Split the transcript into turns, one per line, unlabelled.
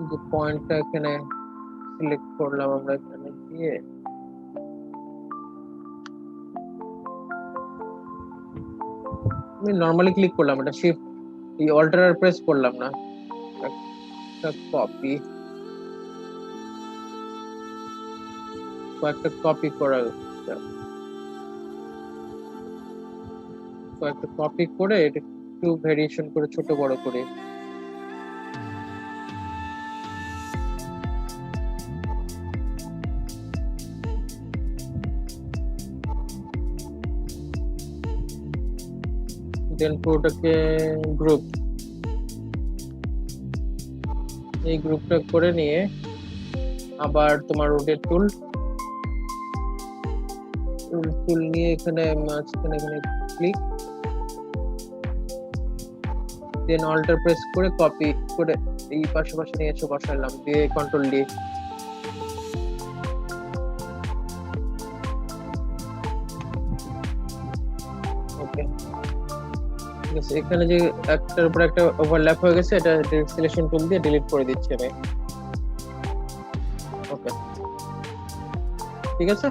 যে পয়েন্টটা এখানে সিলেক্ট করলাম আমরা, এখানে দিয়ে আমি নরমালি ক্লিক করলাম, এটা শিফট এই অল্টার আর প্রেস করলাম না, একটা কপি, কয়েকটা কপি করা, কয়েকটা কপি করে এটা একটু ভেরিয়েশন করে ছোট বড় করে দেন পুরোটাকে গ্রুপ, এই গ্রুপটা করে নিয়ে আবার তোমার রোটেট টুল নিয়ে এখানে মাঝখানে এখানে ক্লিক, দেন অল্টার প্রেস করে কপি করে এই পাশাপাশি নিয়ে এসে বসাইলাম, দিয়ে কন্ট্রোল ডি। ওকে ঠিক আছে, এখানে যে একটার উপর একটা ওভারল্যাপ হয়ে গেছে, এটা সিলেকশন টুল দিয়ে ডিলিট করে দিচ্ছি আমি। ওকে ঠিক আছে।